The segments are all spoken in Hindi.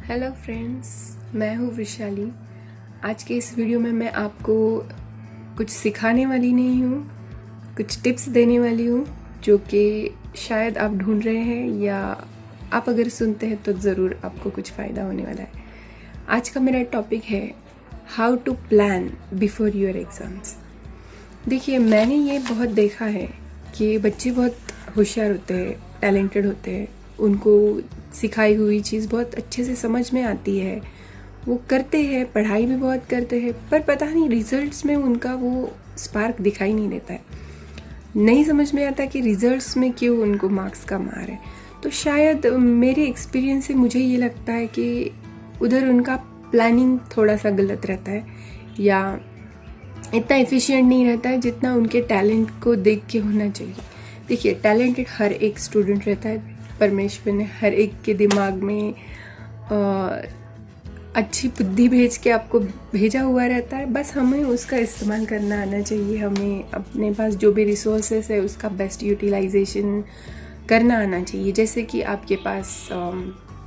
हेलो फ्रेंड्स, मैं हूँ वैशाली। आज के इस वीडियो में मैं आपको कुछ सिखाने वाली नहीं हूँ, कुछ टिप्स देने वाली हूँ जो कि शायद आप ढूंढ रहे हैं या आप अगर सुनते हैं तो ज़रूर आपको कुछ फ़ायदा होने वाला है। आज का मेरा टॉपिक है how to plan before your exams. देखिए, मैंने ये बहुत देखा है कि बच्चे बहुत होशियार होते हैं, टैलेंटेड होते हैं, उनको सिखाई हुई चीज़ बहुत अच्छे से समझ में आती है, वो करते हैं, पढ़ाई भी बहुत करते हैं, पर पता नहीं रिजल्ट्स में उनका वो स्पार्क दिखाई नहीं देता है। नहीं समझ में आता कि रिजल्ट्स में क्यों उनको मार्क्स कम आ रहे हैं। तो शायद मेरे एक्सपीरियंस से मुझे ये लगता है कि उधर उनका प्लानिंग थोड़ा सा गलत रहता है या इतना एफिशिएंट नहीं रहता है जितना उनके टैलेंट को देख के होना चाहिए। देखिए, टैलेंटेड हर एक स्टूडेंट रहता है, परमेश्वर ने हर एक के दिमाग में अच्छी बुद्धि भेज के आपको भेजा हुआ रहता है, बस हमें उसका इस्तेमाल करना आना चाहिए। हमें अपने पास जो भी रिसोर्सेस है उसका बेस्ट यूटिलाइजेशन करना आना चाहिए। जैसे कि आपके पास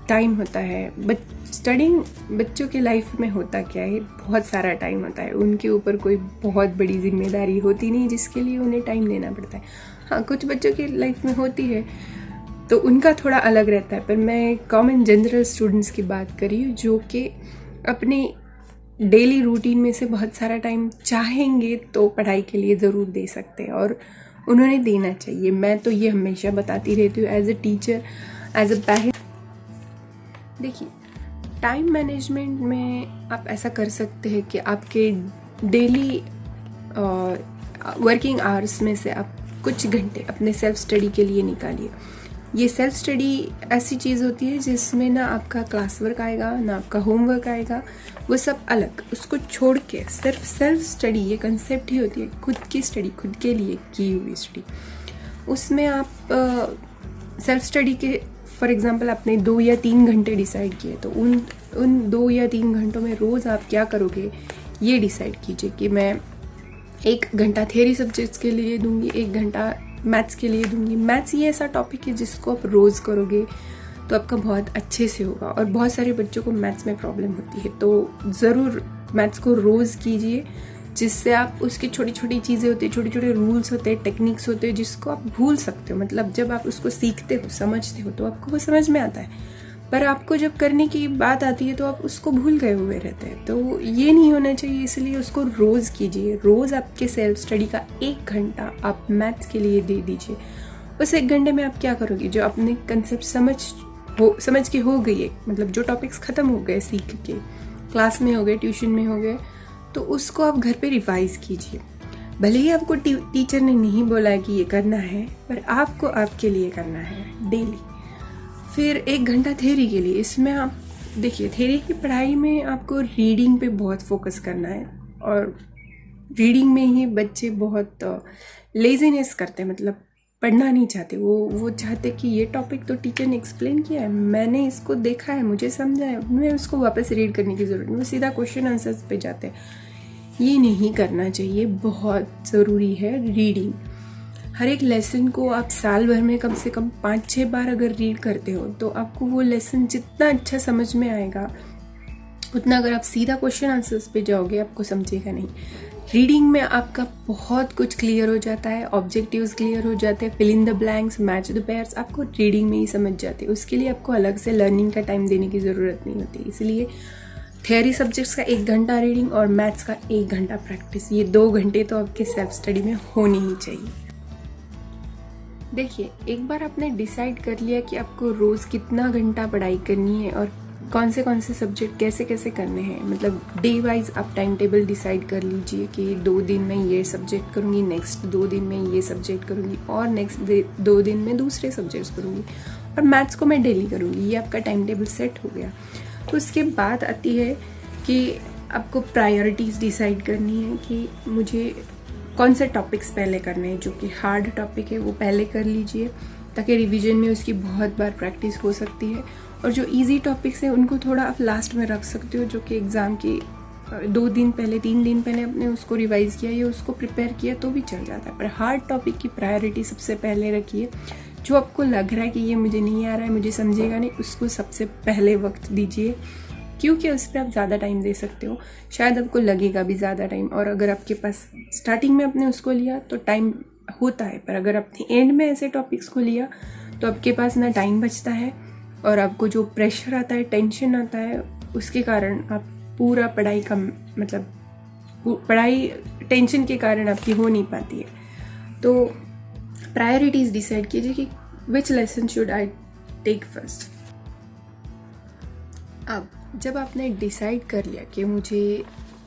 टाइम होता है, स्टडिंग बच्चों के लाइफ में होता क्या है, बहुत सारा टाइम होता है, उनके ऊपर कोई बहुत बड़ी जिम्मेदारी होती नहीं जिसके लिए उन्हें टाइम देना पड़ता है। हाँ, कुछ बच्चों की लाइफ में होती है तो उनका थोड़ा अलग रहता है, पर मैं कॉमन जनरल स्टूडेंट्स की बात कर रही हूँ जो कि अपने डेली रूटीन में से बहुत सारा टाइम चाहेंगे तो पढ़ाई के लिए ज़रूर दे सकते हैं और उन्होंने देना चाहिए। मैं तो ये हमेशा बताती रहती हूँ as a teacher, as a parent. देखिए, टाइम मैनेजमेंट में आप ऐसा कर सकते हैं कि आपके डेली वर्किंग आवर्स में से आप कुछ घंटे अपने सेल्फ स्टडी के लिए निकालिए। ये सेल्फ स्टडी ऐसी चीज़ होती है जिसमें ना आपका क्लास वर्क आएगा ना आपका होमवर्क आएगा, वो सब अलग। उसको छोड़ के सिर्फ सेल्फ स्टडी, ये कंसेप्ट ही होती है खुद की स्टडी, खुद के लिए की हुई स्टडी। उसमें आप सेल्फ स्टडी के फॉर एग्जांपल आपने 2 या 3 घंटे डिसाइड किए, तो उन 2 या 3 घंटों में रोज़ आप क्या करोगे ये डिसाइड कीजिए कि मैं 1 घंटा थ्योरी सब्जेक्ट्स के लिए दूंगी, 1 घंटा मैथ्स के लिए दूंगी। मैथ्स ये ऐसा टॉपिक है जिसको आप रोज़ करोगे तो आपका बहुत अच्छे से होगा, और बहुत सारे बच्चों को मैथ्स में प्रॉब्लम होती है, तो ज़रूर मैथ्स को रोज़ कीजिए, जिससे आप उसकी छोटी छोटी चीज़ें होती है, छोटे छोटे रूल्स होते हैं, टेक्निक्स होते हैं जिसको आप भूल सकते हो। मतलब जब आप उसको सीखते हो, समझते हो तो आपको वो समझ में आता है, पर आपको जब करने की बात आती है तो आप उसको भूल गए हुए रहते हैं। तो ये नहीं होना चाहिए, इसलिए उसको रोज़ कीजिए। रोज़ आपके सेल्फ स्टडी का 1 घंटा आप मैथ्स के लिए दे दीजिए। उस 1 घंटे में आप क्या करोगे, जो आपने कंसेप्ट समझ के हो गई है, मतलब जो टॉपिक्स ख़त्म हो गए सीख के, क्लास में हो गए, ट्यूशन में हो गए, तो उसको आप घर पे रिवाइज कीजिए। भले ही आपको टीचर ने नहीं बोला है कि ये करना है, पर आपको आपके लिए करना है डेली। फिर 1 घंटा थ्योरी के लिए, इसमें आप देखिए, थ्योरी की पढ़ाई में आपको रीडिंग पे बहुत फोकस करना है, और रीडिंग में ही बच्चे बहुत लेजीनेस करते हैं, मतलब पढ़ना नहीं चाहते। वो चाहते कि ये टॉपिक तो टीचर ने एक्सप्लेन किया है, मैंने इसको देखा है, मुझे समझा है, मैं उसको वापस रीड करने की ज़रूरत नहीं, वो सीधा क्वेश्चन आंसर्स पे जाते हैं। ये नहीं करना चाहिए, बहुत ज़रूरी है रीडिंग। हर एक लेसन को आप साल भर में कम से कम 5-6 बार अगर रीड करते हो तो आपको वो लेसन जितना अच्छा समझ में आएगा, उतना अगर आप सीधा क्वेश्चन आंसर्स पे जाओगे आपको समझेगा नहीं। रीडिंग में आपका बहुत कुछ क्लियर हो जाता है, ऑब्जेक्टिव्स क्लियर हो जाते हैं, fill in the blanks, match the pairs आपको रीडिंग में ही समझ जाते हैं। उसके लिए आपको अलग से लर्निंग का टाइम देने की ज़रूरत नहीं होती। इसलिए थ्योरी सब्जेक्ट्स का 1 घंटा रीडिंग और मैथ्स का 1 घंटा प्रैक्टिस, ये 2 घंटे तो आपके सेल्फ स्टडी में होनी ही चाहिए। देखिए, एक बार आपने डिसाइड कर लिया कि आपको रोज़ कितना घंटा पढ़ाई करनी है और कौन से सब्जेक्ट कैसे कैसे करने हैं, मतलब डे वाइज आप टाइम टेबल डिसाइड कर लीजिए कि 2 दिन में ये सब्जेक्ट करूँगी, नेक्स्ट 2 दिन में ये सब्जेक्ट करूँगी, और नेक्स्ट 2 दिन में दूसरे सब्जेक्ट्स करूँगी, और मैथ्स को मैं डेली करूँगी। ये आपका टाइम टेबल सेट हो गया। तो उसके बाद आती है कि आपको प्रायोरिटीज़ डिसाइड करनी है कि मुझे कौन से टॉपिक्स पहले करने हैं। जो कि हार्ड टॉपिक है वो पहले कर लीजिए, ताकि रिवीजन में उसकी बहुत बार प्रैक्टिस हो सकती है, और जो इजी टॉपिक्स हैं उनको थोड़ा आप लास्ट में रख सकते हो, जो कि एग्ज़ाम के 2 दिन पहले, 3 दिन पहले आपने उसको रिवाइज किया या उसको प्रिपेयर किया तो भी चल जाता है। पर हार्ड टॉपिक की प्रायोरिटी सबसे पहले रखिए, जो आपको लग रहा है कि ये मुझे नहीं आ रहा है, मुझे समझेगा नहीं, उसको सबसे पहले वक्त दीजिए, क्योंकि उस पर आप ज़्यादा टाइम दे सकते हो। शायद आपको लगेगा भी ज़्यादा टाइम, और अगर आपके पास स्टार्टिंग में आपने उसको लिया तो टाइम होता है, पर अगर आपने एंड में ऐसे टॉपिक्स को लिया तो आपके पास ना टाइम बचता है, और आपको जो प्रेशर आता है, टेंशन आता है, उसके कारण आप पूरा पढ़ाई का मतलब पढ़ाई टेंशन के कारण आपकी हो नहीं पाती है। तो प्रायोरिटीज़ डिसाइड कीजिए कि which lesson should I take first. अब जब आपने डिसाइड कर लिया कि मुझे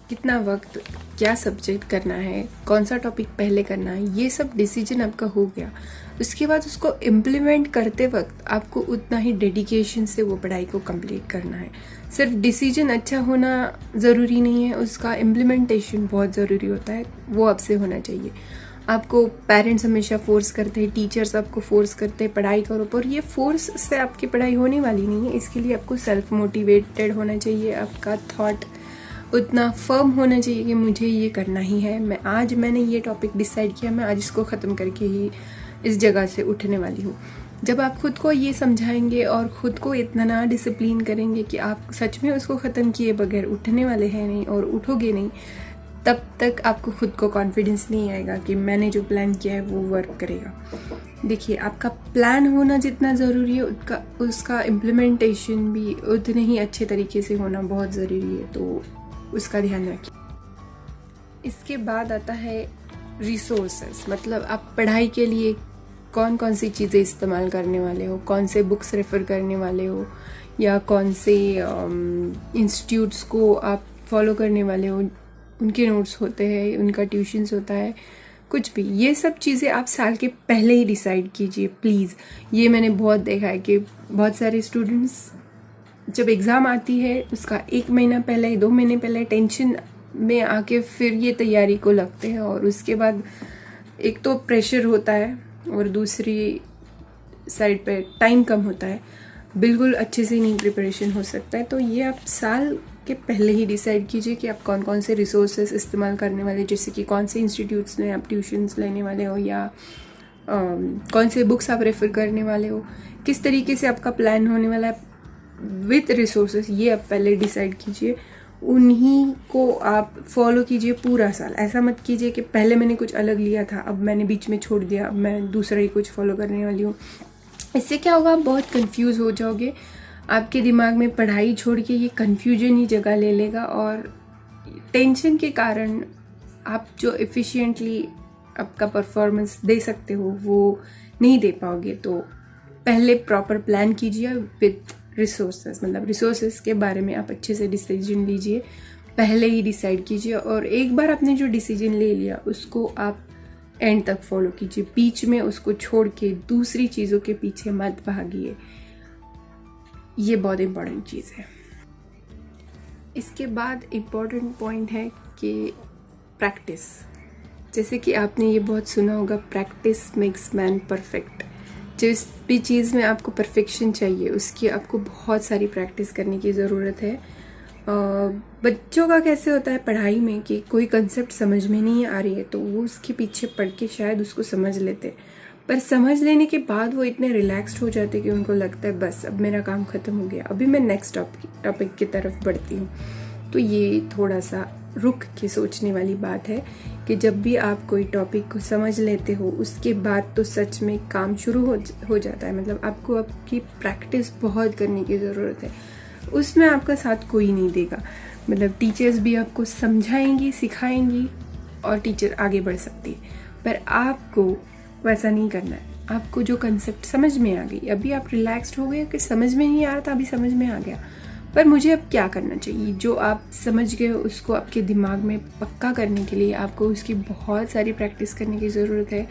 कितना वक्त, क्या सब्जेक्ट करना है, कौन सा टॉपिक पहले करना है, ये सब डिसीजन आपका हो गया, उसके बाद उसको इम्प्लीमेंट करते वक्त आपको उतना ही डेडिकेशन से वो पढ़ाई को कंप्लीट करना है। सिर्फ डिसीजन अच्छा होना ज़रूरी नहीं है, उसका इम्प्लीमेंटेशन बहुत ज़रूरी होता है, वो आपसे होना चाहिए। आपको पेरेंट्स हमेशा फोर्स करते हैं, टीचर्स आपको फोर्स करते हैं पढ़ाई करो, पर ये फोर्स से आपकी पढ़ाई होने वाली नहीं है। इसके लिए आपको सेल्फ मोटिवेटेड होना चाहिए, आपका थॉट उतना फर्म होना चाहिए कि मुझे ये करना ही है, मैंने ये टॉपिक डिसाइड किया, मैं आज इसको ख़त्म करके ही इस जगह से उठने वाली हूँ। जब आप खुद को ये समझाएंगे और ख़ुद को इतना ना डिसिप्लिन करेंगे कि आप सच में उसको ख़त्म किए बगैर उठने वाले हैं नहीं और उठोगे नहीं, तब तक आपको खुद को कॉन्फिडेंस नहीं आएगा कि मैंने जो प्लान किया है वो वर्क करेगा। देखिए, आपका प्लान होना जितना ज़रूरी है उसका इम्प्लीमेंटेशन भी उतने ही अच्छे तरीके से होना बहुत ज़रूरी है, तो उसका ध्यान रखिए। इसके बाद आता है रिसोर्सेस, मतलब आप पढ़ाई के लिए कौन कौन सी चीज़ें इस्तेमाल करने वाले हो, कौन से बुक्स रेफ़र करने वाले हो, या कौन से इंस्टीट्यूट्स को आप फॉलो करने वाले हो, उनके नोट्स होते हैं, उनका ट्यूशन्स होता है, कुछ भी, ये सब चीज़ें आप साल के पहले ही डिसाइड कीजिए प्लीज़। ये मैंने बहुत देखा है कि बहुत सारे स्टूडेंट्स जब एग्ज़ाम आती है उसका 1 महीना पहले, 2 महीने पहले टेंशन में आके फिर ये तैयारी को लगते हैं, और उसके बाद एक तो प्रेशर होता है और दूसरी साइड पे टाइम कम होता है, बिल्कुल अच्छे से नहीं प्रिपरेशन हो सकता है। तो ये आप साल के पहले ही डिसाइड कीजिए कि आप कौन कौन से रिसोर्सेज इस्तेमाल करने वाले, जैसे कि कौन से इंस्टीट्यूट्स में आप ट्यूशन्स लेने वाले हो, या कौन से बुक्स आप रेफ़र करने वाले हो, किस तरीके से आपका प्लान होने वाला है विथ रिसोर्सेज, ये आप पहले डिसाइड कीजिए। उन्हीं को आप फॉलो कीजिए पूरा साल। ऐसा मत कीजिए कि पहले मैंने कुछ अलग लिया था, अब मैंने बीच में छोड़ दिया, अब मैं दूसरा ही कुछ फॉलो करने वाली हूँ। इससे क्या होगा, आप बहुत कंफ्यूज हो जाओगे, आपके दिमाग में पढ़ाई छोड़ के ये कन्फ्यूजन ही जगह ले लेगा, और टेंशन के कारण आप जो एफिशिएंटली आपका परफॉर्मेंस दे सकते हो वो नहीं दे पाओगे। तो पहले प्रॉपर प्लान कीजिए विथ रिसोर्सेज, मतलब रिसोर्सेज के बारे में आप अच्छे से डिसीजन लीजिए, पहले ही डिसाइड कीजिए, और एक बार आपने जो डिसीजन ले लिया उसको आप एंड तक फॉलो कीजिए, बीच में उसको छोड़ के दूसरी चीज़ों के पीछे मत भागिए। ये बहुत इम्पॉर्टेंट चीज़ है। इसके बाद इम्पॉर्टेंट पॉइंट है कि प्रैक्टिस। जैसे कि आपने ये बहुत सुना होगा, प्रैक्टिस मेक्स मैन परफेक्ट। जिस भी चीज़ में आपको परफेक्शन चाहिए उसकी आपको बहुत सारी प्रैक्टिस करने की ज़रूरत है। बच्चों का कैसे होता है पढ़ाई में कि कोई कंसेप्ट समझ में नहीं आ रही है तो वो उसके पीछे पढ़ के शायद उसको समझ लेते, पर समझ लेने के बाद वो इतने रिलैक्स्ड हो जाते कि उनको लगता है बस अब मेरा काम ख़त्म हो गया, अभी मैं नेक्स्ट टॉपिक की तरफ बढ़ती हूँ। तो ये थोड़ा सा रुक के सोचने वाली बात है कि जब भी आप कोई टॉपिक को समझ लेते हो उसके बाद तो सच में काम शुरू हो जाता है। मतलब आपको आपकी प्रैक्टिस बहुत करने की ज़रूरत है, उसमें आपका साथ कोई नहीं देगा। मतलब टीचर्स भी आपको समझाएंगी, सिखाएंगी और टीचर आगे बढ़ सकती है, पर आपको वैसा नहीं करना है। आपको जो कंसेप्ट समझ में आ गई, अभी आप रिलैक्स्ड हो गए कि समझ में नहीं आ रहा था, अभी समझ में आ गया, पर मुझे अब क्या करना चाहिए। जो आप समझ गए उसको आपके दिमाग में पक्का करने के लिए आपको उसकी बहुत सारी प्रैक्टिस करने की ज़रूरत है।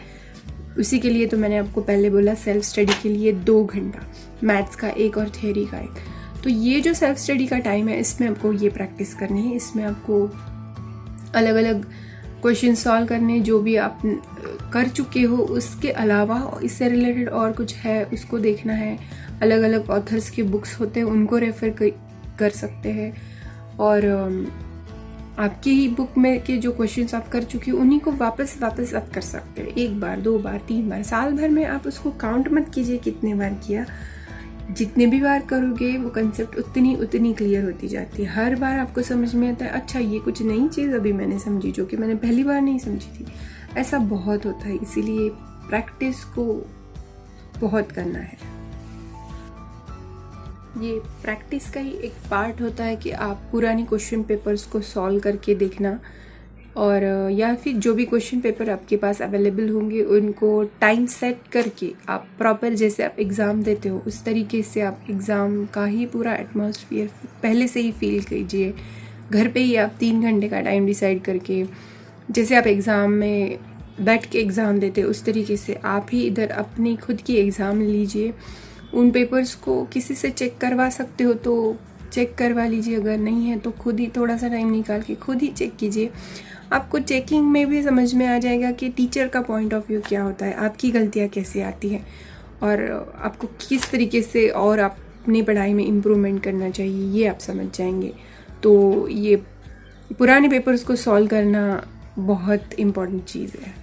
उसी के लिए तो मैंने आपको पहले बोला सेल्फ स्टडी के लिए 2 घंटा, मैथ्स का 1 और थियोरी का 1। तो ये जो सेल्फ स्टडी का टाइम है इसमें आपको ये प्रैक्टिस करनी है। इसमें आपको अलग अलग क्वेश्चन सॉल्व करने, जो भी आप कर चुके हो उसके अलावा इससे रिलेटेड और कुछ है उसको देखना है। अलग अलग ऑथर्स के बुक्स होते हैं उनको रेफ़र कर सकते हैं, और आपकी ही बुक में के जो क्वेश्चंस आप कर चुके हो उन्हीं को वापस आप कर सकते हो। 1 बार, 2 बार, 3 बार, साल भर में आप उसको काउंट मत कीजिए कितने बार किया। जितने भी बार करोगे वो कंसेप्ट उतनी क्लियर होती जाती है। हर बार आपको समझ में आता है, अच्छा ये कुछ नई चीज़ अभी मैंने समझी जो कि मैंने पहली बार नहीं समझी थी। ऐसा बहुत होता है, इसीलिए प्रैक्टिस को बहुत करना है। ये प्रैक्टिस का ही एक पार्ट होता है कि आप पुरानी क्वेश्चन पेपर्स को सॉल्व करके देखना, और या फिर जो भी क्वेश्चन पेपर आपके पास अवेलेबल होंगे उनको टाइम सेट करके आप प्रॉपर, जैसे आप एग्ज़ाम देते हो उस तरीके से आप एग्ज़ाम का ही पूरा एटमॉस्फेयर पहले से ही फील कीजिए। घर पे ही आप 3 घंटे का टाइम डिसाइड करके, जैसे आप एग्ज़ाम में बैठ के एग्ज़ाम देते हो उस तरीके से आप ही इधर अपनी खुद की एग्ज़ाम लीजिए। उन पेपर्स को किसी से चेक करवा सकते हो तो चेक करवा लीजिए, अगर नहीं है तो खुद ही थोड़ा सा टाइम निकाल के खुद ही चेक कीजिए। आपको चेकिंग में भी समझ में आ जाएगा कि टीचर का पॉइंट ऑफ व्यू क्या होता है, आपकी गलतियाँ कैसे आती हैं, और आपको किस तरीके से और अपनी पढ़ाई में इम्प्रूवमेंट करना चाहिए, ये आप समझ जाएंगे। तो ये पुराने पेपर्स को सॉल्व करना बहुत इम्पोर्टेंट चीज़ है।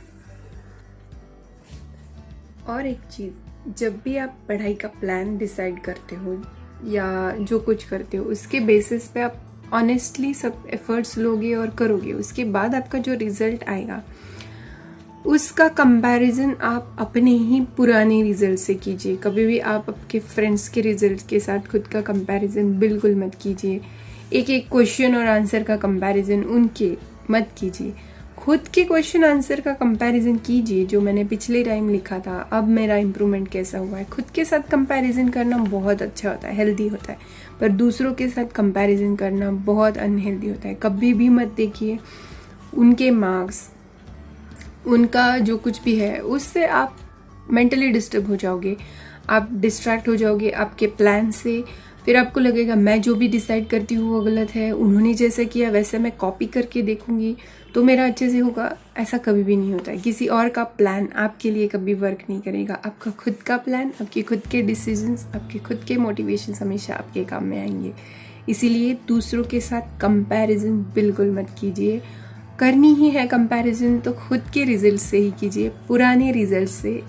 और एक चीज़, जब भी आप पढ़ाई का प्लान डिसाइड करते हो या जो कुछ करते हो उसके बेसिस पे आप ऑनेस्टली सब एफर्ट्स लोगे और करोगे, उसके बाद आपका जो रिजल्ट आएगा उसका कंपैरिजन आप अपने ही पुराने रिजल्ट से कीजिए। कभी भी आप आपके फ्रेंड्स के रिजल्ट के साथ खुद का कंपैरिजन बिल्कुल मत कीजिए। एक क्वेश्चन और आंसर का कंपैरिजन उनके मत कीजिए। खुद के क्वेश्चन आंसर का कंपैरिजन कीजिए, जो मैंने पिछले टाइम लिखा था अब मेरा इम्प्रूवमेंट कैसा हुआ है। खुद के साथ कंपैरिजन करना बहुत अच्छा होता है, हेल्दी होता है, पर दूसरों के साथ कंपैरिजन करना बहुत अनहेल्दी होता है। कभी भी मत देखिए उनके मार्क्स, उनका जो कुछ भी है उससे आप मेंटली डिस्टर्ब हो जाओगे, आप डिस्ट्रैक्ट हो जाओगे आपके प्लान से। फिर आपको लगेगा मैं जो भी डिसाइड करती हूँ वो गलत है, उन्होंने जैसे किया वैसे मैं कॉपी करके देखूंगी तो मेरा अच्छे से होगा। ऐसा कभी भी नहीं होता है। किसी और का प्लान आपके लिए कभी वर्क नहीं करेगा। आपका खुद का प्लान, आपके खुद के डिसीजंस, आपके खुद के मोटिवेशन हमेशा आपके काम में आएंगे। इसीलिए दूसरों के साथ कंपैरिजन बिल्कुल मत कीजिए। करनी ही है कंपैरिजन तो खुद के रिजल्ट से ही कीजिए, पुराने रिजल्ट से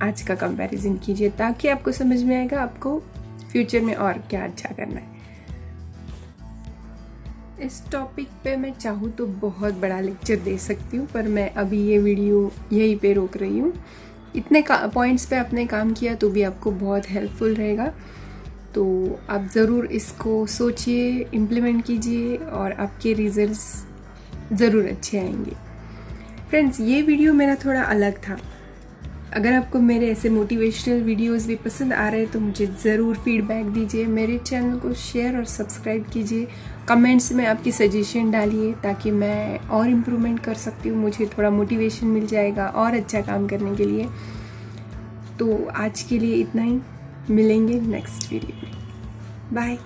आज का कंपैरिजन कीजिए, ताकि आपको समझ में आएगा आपको फ्यूचर में और क्या अच्छा करना है। इस टॉपिक पे मैं चाहूँ तो बहुत बड़ा लेक्चर दे सकती हूँ, पर मैं अभी ये वीडियो यहीं पे रोक रही हूँ। इतने पॉइंट्स पे आपने काम किया तो भी आपको बहुत हेल्पफुल रहेगा। तो आप ज़रूर इसको सोचिए, इम्प्लीमेंट कीजिए और आपके रिजल्ट्स ज़रूर अच्छे आएंगे। फ्रेंड्स, ये वीडियो मेरा थोड़ा अलग था। अगर आपको मेरे ऐसे मोटिवेशनल वीडियोस भी पसंद आ रहे हैं तो मुझे ज़रूर फीडबैक दीजिए। मेरे चैनल को शेयर और सब्सक्राइब कीजिए। कमेंट्स में आपकी सजेशन डालिए ताकि मैं और इम्प्रूवमेंट कर सकती हूँ, मुझे थोड़ा मोटिवेशन मिल जाएगा और अच्छा काम करने के लिए। तो आज के लिए इतना ही, मिलेंगे नेक्स्ट वीडियो में। बाय।